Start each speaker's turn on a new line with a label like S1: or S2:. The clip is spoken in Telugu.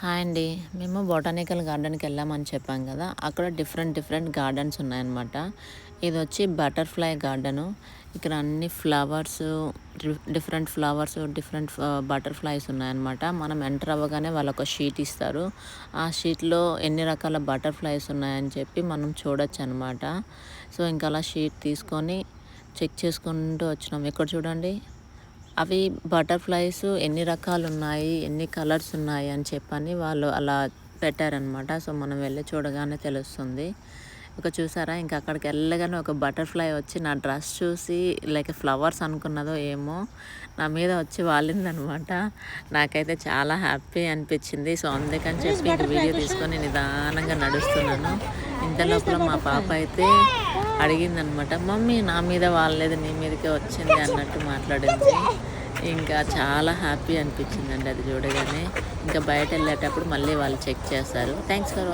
S1: హాయ్ అండి. మేము బొటానికల్ గార్డెన్‌కి వెళ్ళామని చెప్పాం కదా! అక్కడ డిఫరెంట్ డిఫరెంట్ గార్డెన్స్ ఉన్నాయన్నమాట. ఇదొచ్చి బటర్‌ఫ్లై గార్డెను. ఇక్కడ అన్ని flowers, different flowers, different butterflies ఉన్నాయన్నమాట. మనం ఎంటర్ అవ్వగానే వాళ్ళొక షీట్ ఇస్తారు. ఆ షీట్‌లో ఎన్ని రకాల బటర్‌ఫ్లైస్ ఉన్నాయని చెప్పి మనం చూడొచ్చనమాట. సో, ఇంక అలా షీట్ తీసుకొని చెక్ చేసుకుంటూ వచ్చినాం. ఇక్కడ చూడండి. అవి బటర్‌ఫ్లైస్ ఎన్ని రకాలున్నాయి, ఎన్ని కలర్స్ ఉన్నాయి అని చెప్పని వాళ్ళు అలా పెట్టారనమాట. సో, మనం వెళ్లి చూడగానే తెలుస్తుంది. ఇక చూసారా, ఇంక అక్కడికెళ్ళగానే ఒక బటర్‌ఫ్లై వచ్చి నా డ్రెస్ చూసి లైక్ ఫ్లవర్స్ అనుకున్నదో ఏమో నా మీద వచ్చి వాలిందనమాట. నాకైతే చాలా హ్యాపీ అనిపించింది. సో, అందుకని చెప్పి ఇంక వీడియో తీసుకొని నిదానంగా నడుస్తున్నాను. ఇంతలోపల మా పాప అయితే అడిగిందనమాట, "మమ్మీ నా మీద వాలలేదు నీ మీదకే వచ్చింది" అన్నట్టు మాట్లాడింది. ఇంకా చాలా హ్యాపీ అనిపించిందండి అది చూడగానే. ఇంకా బయటెళ్ళేటప్పుడు మళ్ళీ వాళ్ళు చెక్ చేస్తారు. Thanks for